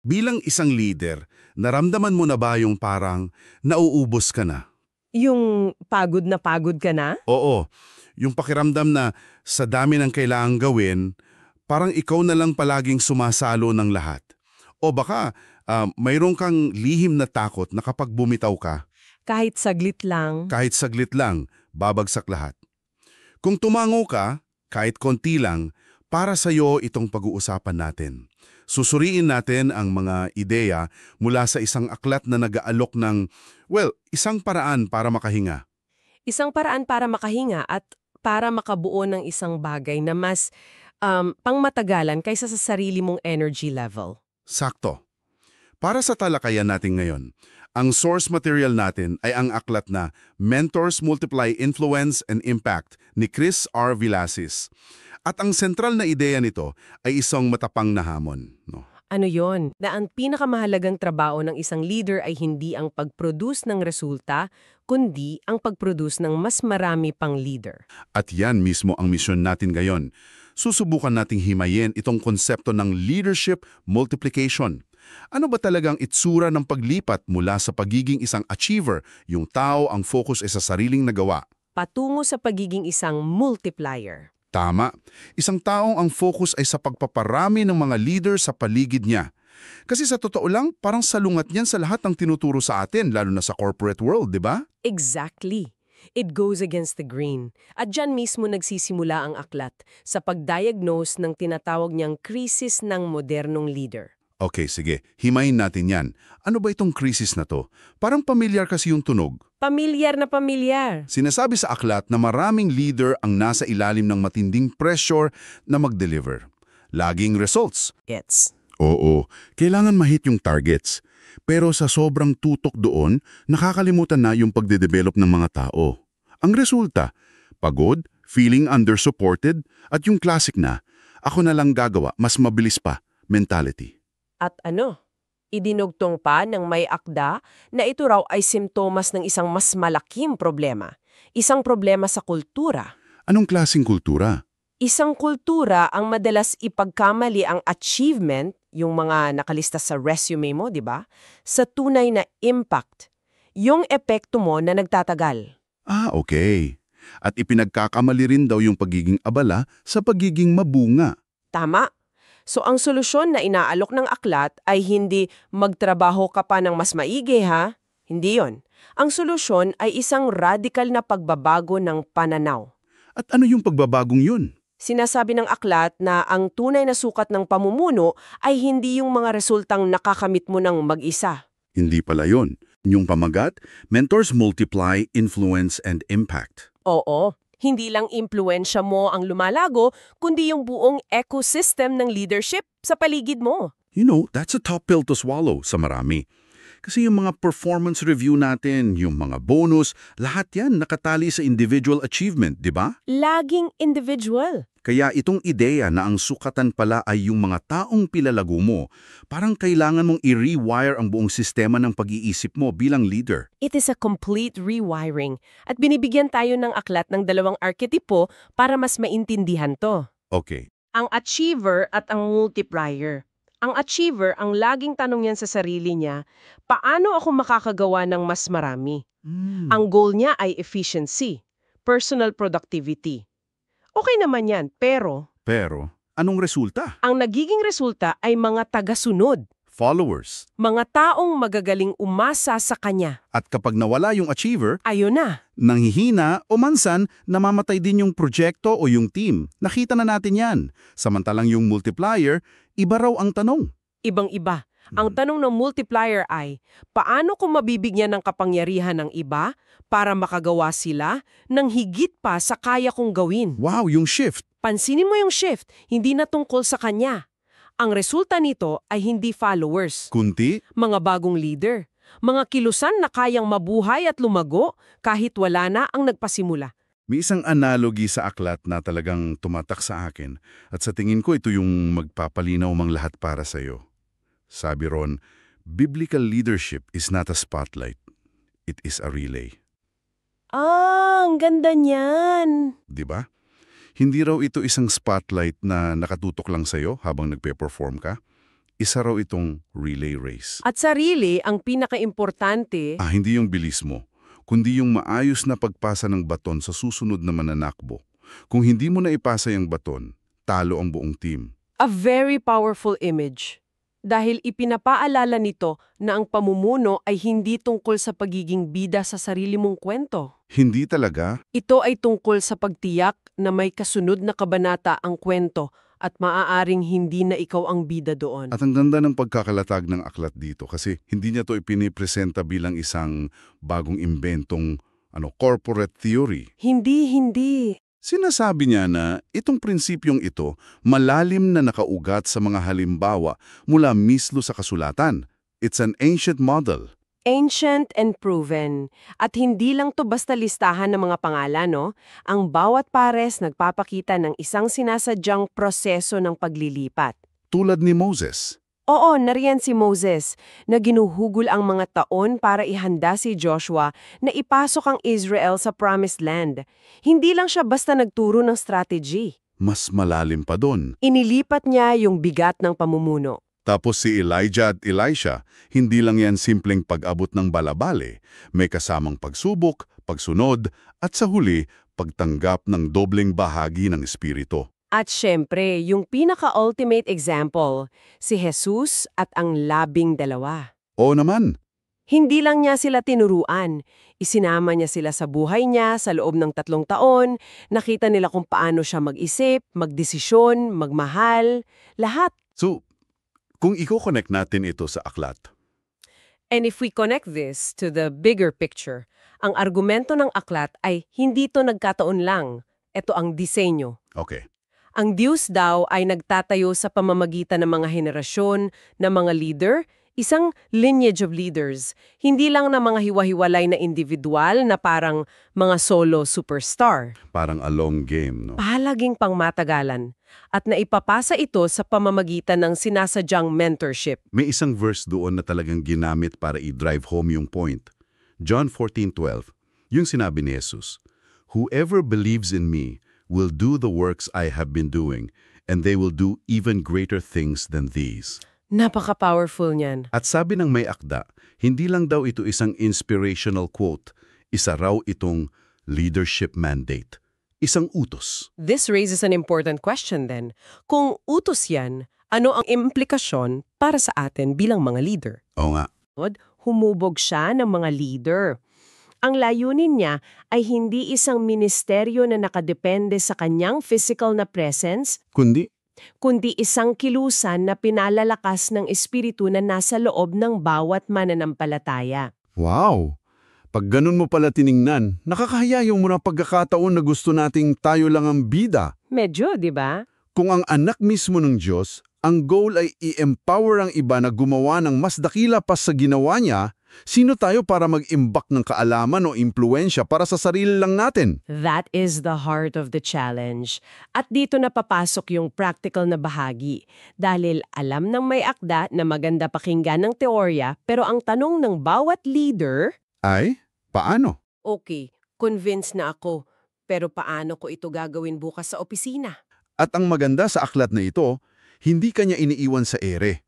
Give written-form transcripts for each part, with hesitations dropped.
Bilang isang leader, naramdaman mo na ba yung parang nauubos ka na? Yung pagod na pagod ka na? Oo, yung pakiramdam na sa dami ng kailangang gawin, parang ikaw na lang palaging sumasalo ng lahat. O baka mayroon kang lihim na takot na kapag bumitaw ka, Kahit saglit lang. kahit saglit lang, babagsak lahat. Kung tumango ka, kahit konti lang, para sa iyo itong pag-uusapan natin. Susuriin natin ang mga ideya mula sa isang aklat na nag-aalok ng, isang paraan para makahinga. Isang paraan para makahinga at para makabuo ng isang bagay na mas pangmatagalan kaysa sa sarili mong energy level. Sakto. Para sa talakayan natin ngayon, ang source material natin ay ang aklat na Mentors Multiply Influence and Impact ni Chris R. Villasis. At ang sentral na ideya nito ay isang matapang na hamon. No? Ano yon? Na ang pinakamahalagang trabaho ng isang leader ay hindi ang pag-produce ng resulta, kundi ang pag-produce ng mas marami pang leader. At yan mismo ang misyon natin ngayon. Susubukan nating himayin itong konsepto ng leadership multiplication. Ano ba talagang itsura ng paglipat mula sa pagiging isang achiever, yung tao ang focus ay sa sariling nagawa? Patungo sa pagiging isang multiplier. Tama. Isang taong ang focus ay sa pagpaparami ng mga leader sa paligid niya. Kasi sa totoo lang, parang salungat niyan sa lahat ng tinuturo sa atin, lalo na sa corporate world, di ba? Exactly. It goes against the grain. At dyan mismo nagsisimula ang aklat sa pag-diagnose ng tinatawag niyang krisis ng modernong leader. Okay, sige. Himayin natin yan. Ano ba itong krisis na to? Parang pamilyar kasi yung tunog. Pamilyar na pamilyar. Sinasabi sa aklat na maraming leader ang nasa ilalim ng matinding pressure na mag-deliver. Laging results. It's. Oo, kailangan ma-hit yung targets. Pero sa sobrang tutok doon, nakakalimutan na yung pagde-develop ng mga tao. Ang resulta, pagod, feeling under-supported, at yung classic na, ako na lang gagawa, mas mabilis pa, mentality. At ano? Idinugtong pa ng may akda na ito raw ay simptomas ng isang mas malaking problema. Isang problema sa kultura. Anong klaseng kultura? Isang kultura ang madalas ipagkamali ang achievement, yung mga nakalista sa resume mo, di ba? Sa tunay na impact. Yung epekto mo na nagtatagal. Ah, okay. At ipinagkakamali rin daw yung pagiging abala sa pagiging mabunga. Tama. So ang solusyon na inaalok ng aklat ay hindi magtrabaho ka pa ng mas maigi ha? Hindi yon. Ang solusyon ay isang radical na pagbabago ng pananaw. At ano yung pagbabagong yun? Sinasabi ng aklat na ang tunay na sukat ng pamumuno ay hindi yung mga resultang nakakamit mo ng mag-isa. Hindi pala yun. Yung pamagat, Mentors Multiply Influence and Impact. Oo. Hindi lang impluensya mo ang lumalago, kundi yung buong ecosystem ng leadership sa paligid mo. You know, that's a tough pill to swallow sa marami. Kasi yung mga performance review natin, yung mga bonus, lahat yan nakatali sa individual achievement, di ba? Laging individual. Kaya itong ideya na ang sukatan pala ay yung mga taong pilalago mo, parang kailangan mong i-rewire ang buong sistema ng pag-iisip mo bilang leader. It is a complete rewiring. At binibigyan tayo ng aklat ng dalawang arketipo para mas maintindihan to. Okay. Ang achiever at ang multiplier. Ang achiever, ang laging tanong niyan sa sarili niya, paano ako makakagawa ng mas marami? Ang goal niya ay efficiency, personal productivity. Okay naman yan, pero Pero, anong resulta? ang nagiging resulta ay mga tagasunod, Followers. mga taong magagaling umasa sa kanya. At kapag nawala yung achiever, Ayun na. nanghihina o mansan, namamatay din yung proyekto o yung team. Nakita na natin yan. Samantalang yung multiplier, iba raw ang tanong. Ibang-iba. Ang tanong ng multiplier ay, paano ko mabibigyan ng kapangyarihan ng iba para makagawa sila ng higit pa sa kaya kong gawin? Wow, yung shift. Pansinin mo yung shift, hindi na tungkol sa kanya. Ang resulta nito ay hindi followers, Kunti, mga bagong leader, mga kilusan na kayang mabuhay at lumago kahit wala na ang nagpasimula. may isang analogy sa aklat na talagang tumatak sa akin at sa tingin ko ito yung magpapalinaw mang lahat para sa'yo. Sabi ron, biblical leadership is not a spotlight. It is a relay. Ah, ang ganda niyan. Di ba? Hindi raw ito isang spotlight na nakatutok lang sa'yo habang nagpe-perform ka. Isa raw itong relay race. At sarili, ang pinakaimportante, Hindi yung bilis mo, kundi yung maayos na pagpasa ng baton sa susunod na mananakbo. Kung hindi mo na ipasa yung baton, talo ang buong team. a very powerful image. Dahil ipinapaalala nito na ang pamumuno ay hindi tungkol sa pagiging bida sa sarili mong kwento. Hindi talaga. Ito ay tungkol sa pagtiyak na may kasunod na kabanata ang kwento at maaaring hindi na ikaw ang bida doon. At ang ganda ng pagkakalatag ng aklat dito kasi hindi niya to ipinipresenta bilang isang bagong imbentong corporate theory. Hindi. Sinasabi niya na itong prinsipyong ito malalim na nakaugat sa mga halimbawa mula mismo sa kasulatan. It's an ancient model. Ancient and proven. At hindi lang to basta listahan ng mga pangalan, no? Ang bawat pares nagpapakita ng isang sinasadyang proseso ng paglilipat. Tulad ni Moses. Oo, nariyan si Moses na ginuhugol ang mga taon para ihanda si Joshua na ipasok ang Israel sa Promised Land. Hindi lang siya basta nagturo ng strategy. Mas malalim pa doon. Inilipat niya yung bigat ng pamumuno. Tapos si Elijah at Elisha, hindi lang yan simpleng pag-abot ng balabale. May kasamang pagsubok, pagsunod, at sa huli, pagtanggap ng dobleng bahagi ng Espiritu. At syempre, yung pinaka-ultimate example, si Jesus at ang 12. Oo naman. Hindi lang niya sila tinuruan. Isinama niya sila sa buhay niya sa loob ng 3 taon. Nakita nila kung paano siya mag-isip, magdesisyon, magmahal, lahat. So, kung i-connect natin ito sa aklat, And if we connect this to the bigger picture, ang argumento ng aklat ay hindi to nagkataon lang. Ito ang disenyo. okay. Ang Diyos daw ay nagtatayo sa pamamagitan ng mga henerasyon ng mga leader, isang lineage of leaders, hindi lang na mga hiwa-hiwalay na individual na parang mga solo superstar. Parang a long game, no? Palaging pangmatagalan. At naipapasa ito sa pamamagitan ng sinasadyang mentorship. May isang verse doon na talagang ginamit para i-drive home yung point. John 14:12, yung sinabi ni Jesus, "Whoever believes in me will do the works I have been doing, and they will do even greater things than these." Napaka-powerful niyan. At sabi ng may akda, hindi lang daw ito isang inspirational quote, isa raw itong leadership mandate, isang utos. This raises an important question then. Kung utos yan, ano ang implikasyon para sa atin bilang mga leader? Oo nga, Humubog siya ng mga leader. Ang layunin niya ay hindi isang ministeryo na nakadepende sa kanyang physical na presence, kundi isang kilusan na pinalalakas ng espiritu na nasa loob ng bawat mananampalataya. Wow! Pag ganun mo pala tiningnan, nakakahiya yung mga pagkakataon na gusto nating tayo lang ang bida. Medyo, di ba? Kung ang anak mismo ng Diyos, ang goal ay i-empower ang iba na gumawa ng mas dakila pa sa ginawa niya, sino tayo para mag-imbak ng kaalaman o impluensya para sa sarili lang natin? That is the heart of the challenge. At dito na papasok yung practical na bahagi. Dahil alam ng may akda na maganda pakinggan ng teorya, pero ang tanong ng bawat leader, ay, paano? okay, convinced na ako, pero paano ko ito gagawin bukas sa opisina? At ang maganda sa aklat na ito, hindi kanya iniiwan sa ere.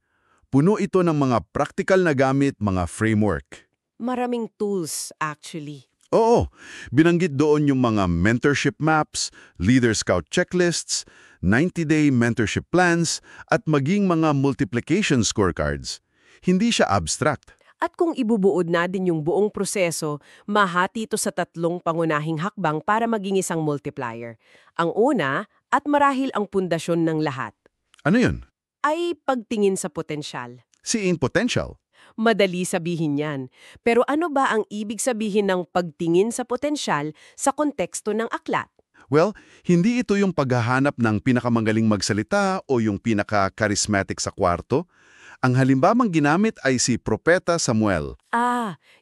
Puno ito ng mga practical na gamit, mga framework. Maraming tools, actually. Oo, binanggit doon yung mga mentorship maps, leader scout checklists, 90-day mentorship plans, at maging mga multiplication scorecards. Hindi siya abstract. At kung ibubuod natin yung buong proseso, mahati ito sa 3 pangunahing hakbang para maging isang multiplier. Ang una, at marahil ang pundasyon ng lahat, Ano yun? ay pagtingin sa potensyal. Seeing potential. Madali sabihin yan. Pero ano ba ang ibig sabihin ng pagtingin sa potensyal sa konteksto ng aklat? Well, hindi ito yung paghahanap ng pinakamagaling magsalita o yung pinaka-charismatic sa kwarto. Ang halimbawang ginamit ay si Propeta Samuel.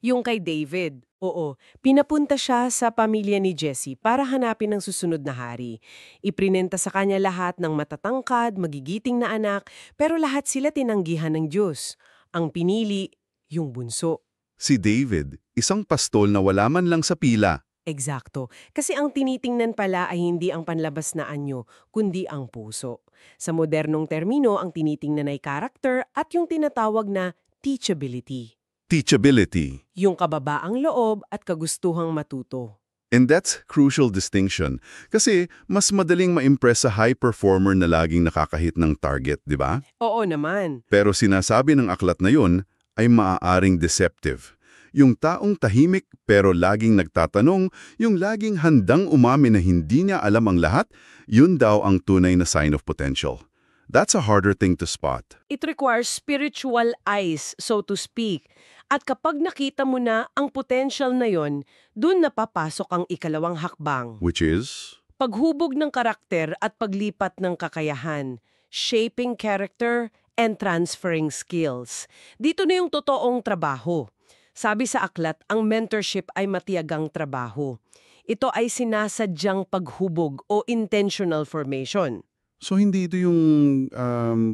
Yung kay David. Oo, pinapunta siya sa pamilya ni Jesse para hanapin ang susunod na hari. Iprinenta sa kanya lahat ng matatangkad, magigiting na anak, pero lahat sila tinanggihan ng Diyos. Ang pinili, yung bunso. Si David, isang pastol na wala man lang sa pila. Eksakto. Kasi ang tinitingnan pala ay hindi ang panlabas na anyo, kundi ang puso. Sa modernong termino, ang tinitingnan ay character at yung tinatawag na teachability. Teachability. Yung kababaang loob at kagustuhang matuto. And that's crucial distinction. Kasi mas madaling ma-impress sa high performer na laging nakakahit ng target, di ba? Oo naman. Pero sinasabi ng aklat na yun ay maaaring deceptive. Yung taong tahimik pero laging nagtatanong, yung laging handang umamin na hindi niya alam ang lahat, yun daw ang tunay na sign of potential. That's a harder thing to spot. It requires spiritual eyes, so to speak. At kapag nakita mo na ang potential na yon, dun napapasok ang ikalawang hakbang. Which is? Paghubog ng karakter at paglipat ng kakayahan, shaping character and transferring skills. Dito na yung totoong trabaho. Sabi sa aklat, ang mentorship ay matiyagang trabaho. Ito ay sinasadyang paghubog o intentional formation. So hindi ito yung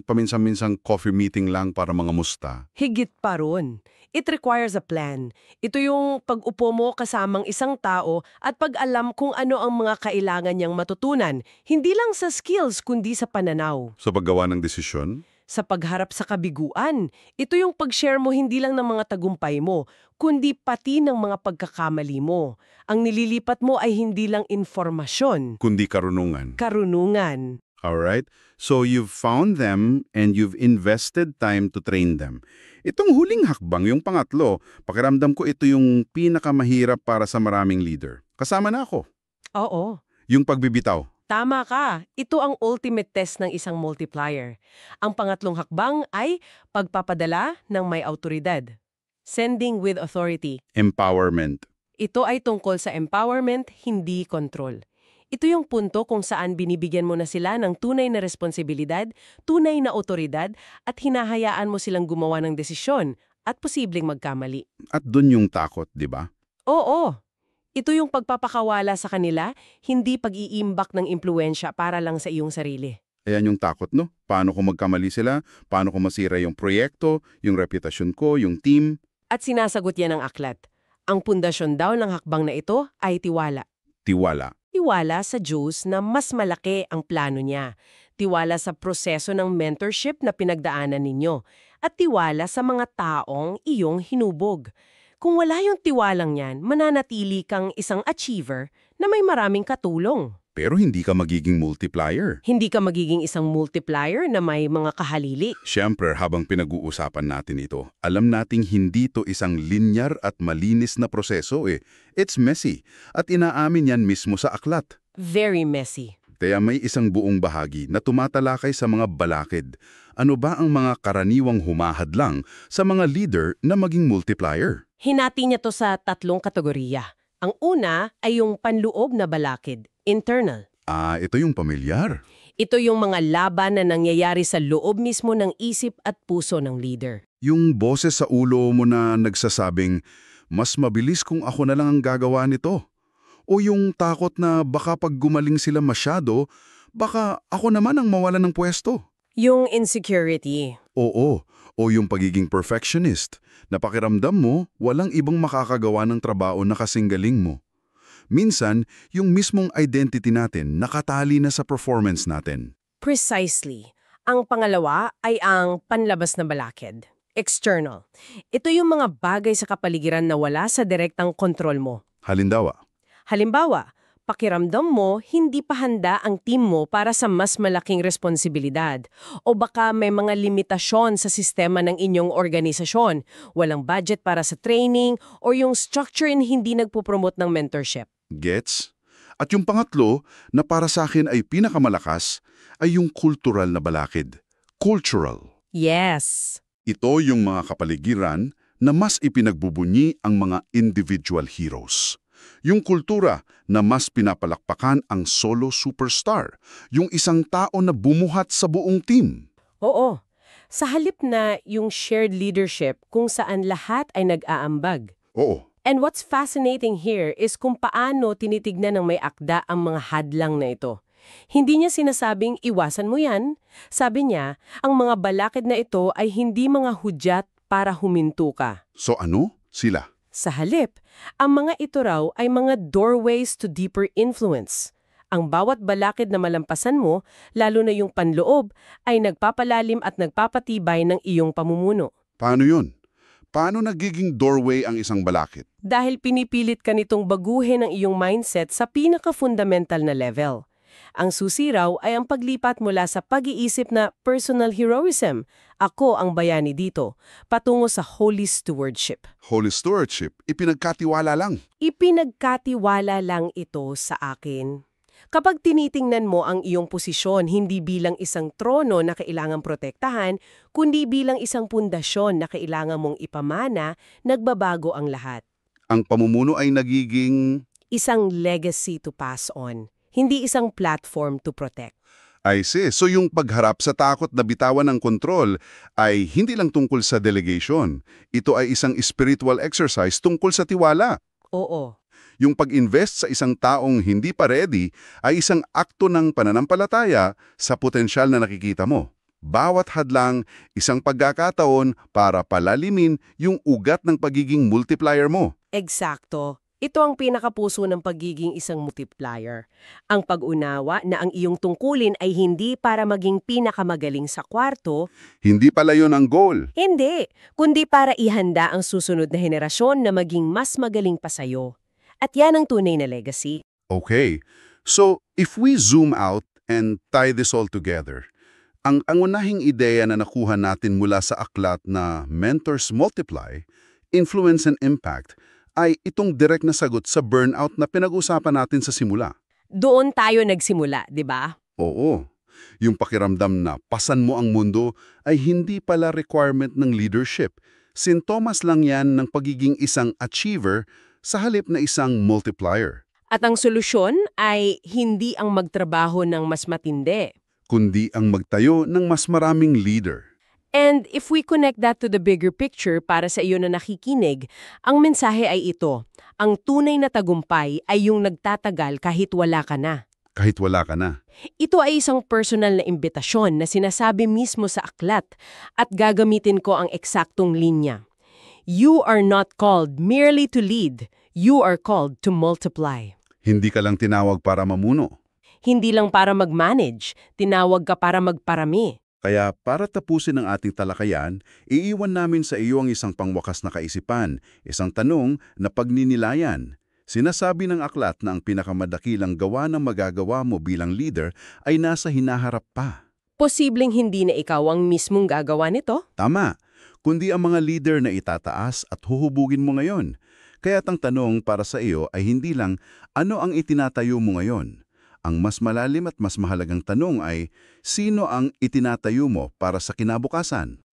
paminsan-minsang coffee meeting lang para mga musta? Higit pa ron. It requires a plan. Ito yung pag-upo mo kasamang isang tao at pag-alam kung ano ang mga kailangan niyang matutunan, hindi lang sa skills kundi sa pananaw. Sa paggawa ng desisyon? Sa pagharap sa kabiguan, ito yung pag-share mo hindi lang ng mga tagumpay mo, kundi pati ng mga pagkakamali mo. Ang nililipat mo ay hindi lang informasyon, Kundi karunungan. karunungan. Alright? So you've found them and you've invested time to train them. Itong huling hakbang, yung pangatlo, pakiramdam ko ito yung pinakamahirap para sa maraming leader. Kasama na ako. Oo. Yung pagbibitaw. Tama ka. Ito ang ultimate test ng isang multiplier. Ang pangatlong hakbang ay pagpapadala ng may autoridad. Sending with authority. Empowerment. Ito ay tungkol sa empowerment, hindi control. Ito yung punto kung saan binibigyan mo na sila ng tunay na responsibilidad, tunay na otoridad, at hinahayaan mo silang gumawa ng desisyon at posibleng magkamali. At dun yung takot, di ba? Oo. Ito yung pagpapakawala sa kanila, hindi pag-iimbak ng impluensya para lang sa iyong sarili. Ayan yung takot, no? Paano kung magkamali sila? Paano kung masira yung proyekto, yung reputasyon ko, yung team? At sinasagot yan ng aklat. Ang pundasyon daw ng hakbang na ito ay tiwala. Tiwala. Tiwala sa Diyos na mas malaki ang plano niya. Tiwala sa proseso ng mentorship na pinagdaanan ninyo. At tiwala sa mga taong iyong hinubog. Kung wala yung tiwalang yan, mananatili kang isang achiever na may maraming katulong. Pero hindi ka magiging multiplier. Hindi ka magiging isang multiplier na may mga kahalili. Siyempre, habang pinag-uusapan natin ito, alam nating hindi to isang linear at malinis na proseso eh. It's messy. At inaamin yan mismo sa aklat. Very messy. Kaya may isang buong bahagi na tumatalakay sa mga balakid. Ano ba ang mga karaniwang humahadlang sa mga leader na maging multiplier? Hinati niya to sa 3 kategorya. Ang una ay yung panloob na balakid, internal. Ito yung pamilyar. Ito yung mga laban na nangyayari sa loob mismo ng isip at puso ng leader. Yung boses sa ulo mo na nagsasabing, mas mabilis kung ako na lang ang gagawa nito. O yung takot na baka pag gumaling sila masyado, baka ako naman ang mawala ng pwesto. Yung insecurity. Oo, o yung pagiging perfectionist, na pakiramdam mo walang ibang makakagawa ng trabaho na kasing galing mo. Minsan, yung mismong identity natin nakatali na sa performance natin. Precisely. Ang pangalawa ay ang panlabas na balakid, external. Ito yung mga bagay sa kapaligiran na wala sa direktang kontrol mo. Halimbawa, pakiramdam mo hindi pa handa ang team mo para sa mas malaking responsibilidad. O baka may mga limitasyon sa sistema ng inyong organisasyon, walang budget para sa training, o yung structure hindi nagpo-promote ng mentorship. Gets? At yung pangatlo, na para sa akin ay pinakamalakas, ay yung cultural na balakid. Cultural. Yes. Ito yung mga kapaligiran na mas ipinagbubunyi ang mga individual heroes. Yung kultura na mas pinapalakpakan ang solo superstar, yung isang tao na bumuhat sa buong team. Oo. Sa halip na yung shared leadership kung saan lahat ay nag-aambag. Oo. And what's fascinating here is kung paano tinitignan ng may akda ang mga hadlang na ito. Hindi niya sinasabing iwasan mo yan. Sabi niya, ang mga balakid na ito ay hindi mga hudyat para huminto ka. So ano? Sila? Sa halip, ang mga ito raw ay mga doorways to deeper influence. Ang bawat balakid na malampasan mo, lalo na yung panloob, ay nagpapalalim at nagpapatibay ng iyong pamumuno. Paano yun? Paano nagiging doorway ang isang balakid? Dahil pinipilit ka nitong baguhin ang iyong mindset sa pinaka-fundamental na level. Ang susi raw ay ang paglipat mula sa pag-iisip na personal heroism, ako ang bayani dito, patungo sa holy stewardship. Holy stewardship, ipinagkatiwala lang. Ipinagkatiwala lang ito sa akin. Kapag tinitingnan mo ang iyong posisyon hindi bilang isang trono na kailangang protektahan, kundi bilang isang pundasyon na kailangan mong ipamana, nagbabago ang lahat. Ang pamumuno ay nagiging... Isang legacy to pass on, hindi isang platform to protect. I see. So yung pagharap sa takot na bitawan ng kontrol ay hindi lang tungkol sa delegation. Ito ay isang spiritual exercise tungkol sa tiwala. Oo. Yung pag-invest sa isang taong hindi pa ready ay isang akto ng pananampalataya sa potensyal na nakikita mo. Bawat hadlang, isang pagkakataon para palalimin yung ugat ng pagiging multiplier mo. Eksakto. Ito ang pinakapuso ng pagiging isang multiplier. Ang pag-unawa na ang iyong tungkulin ay hindi para maging pinakamagaling sa kwarto, Hindi pala yun ang goal. hindi, kundi para ihanda ang susunod na henerasyon na maging mas magaling pa sa'yo. At yan ang tunay na legacy. Okay. So, if we zoom out and tie this all together, ang unahing ideya na nakuha natin mula sa aklat na Mentors Multiply, Influence and Impact, ay itong direct na sagot sa burnout na pinag-usapan natin sa simula. Doon tayo nagsimula, di ba? Oo. Yung pakiramdam na pasan mo ang mundo ay hindi pala requirement ng leadership. Sintomas lang yan ng pagiging isang achiever sa halip na isang multiplier. At ang solusyon ay hindi ang magtrabaho ng mas matindi. Kundi ang magtayo ng mas maraming leader. And if we connect that to the bigger picture para sa iyo na nakikinig, ang mensahe ay ito. Ang tunay na tagumpay ay yung nagtatagal kahit wala ka na. Kahit wala ka na. Ito ay isang personal na imbitasyon na sinasabi mismo sa aklat at gagamitin ko ang eksaktong linya. You are not called merely to lead. You are called to multiply. Hindi ka lang tinawag para mamuno. Hindi lang para mag-manage, tinawag ka para magparami. Kaya para tapusin ang ating talakayan, iiwan namin sa iyo ang isang pangwakas na kaisipan, isang tanong na pagninilayan. Sinasabi ng aklat na ang pinakamadakilang gawa na magagawa mo bilang leader ay nasa hinaharap pa. Posibleng hindi na ikaw ang mismong gagawa nito? Tama, kundi ang mga leader na itataas at huhubugin mo ngayon. Kaya't ang tanong para sa iyo ay hindi lang ano ang itinatayo mo ngayon. Ang mas malalim at mas mahalagang tanong ay, sino ang itinatayo mo para sa kinabukasan?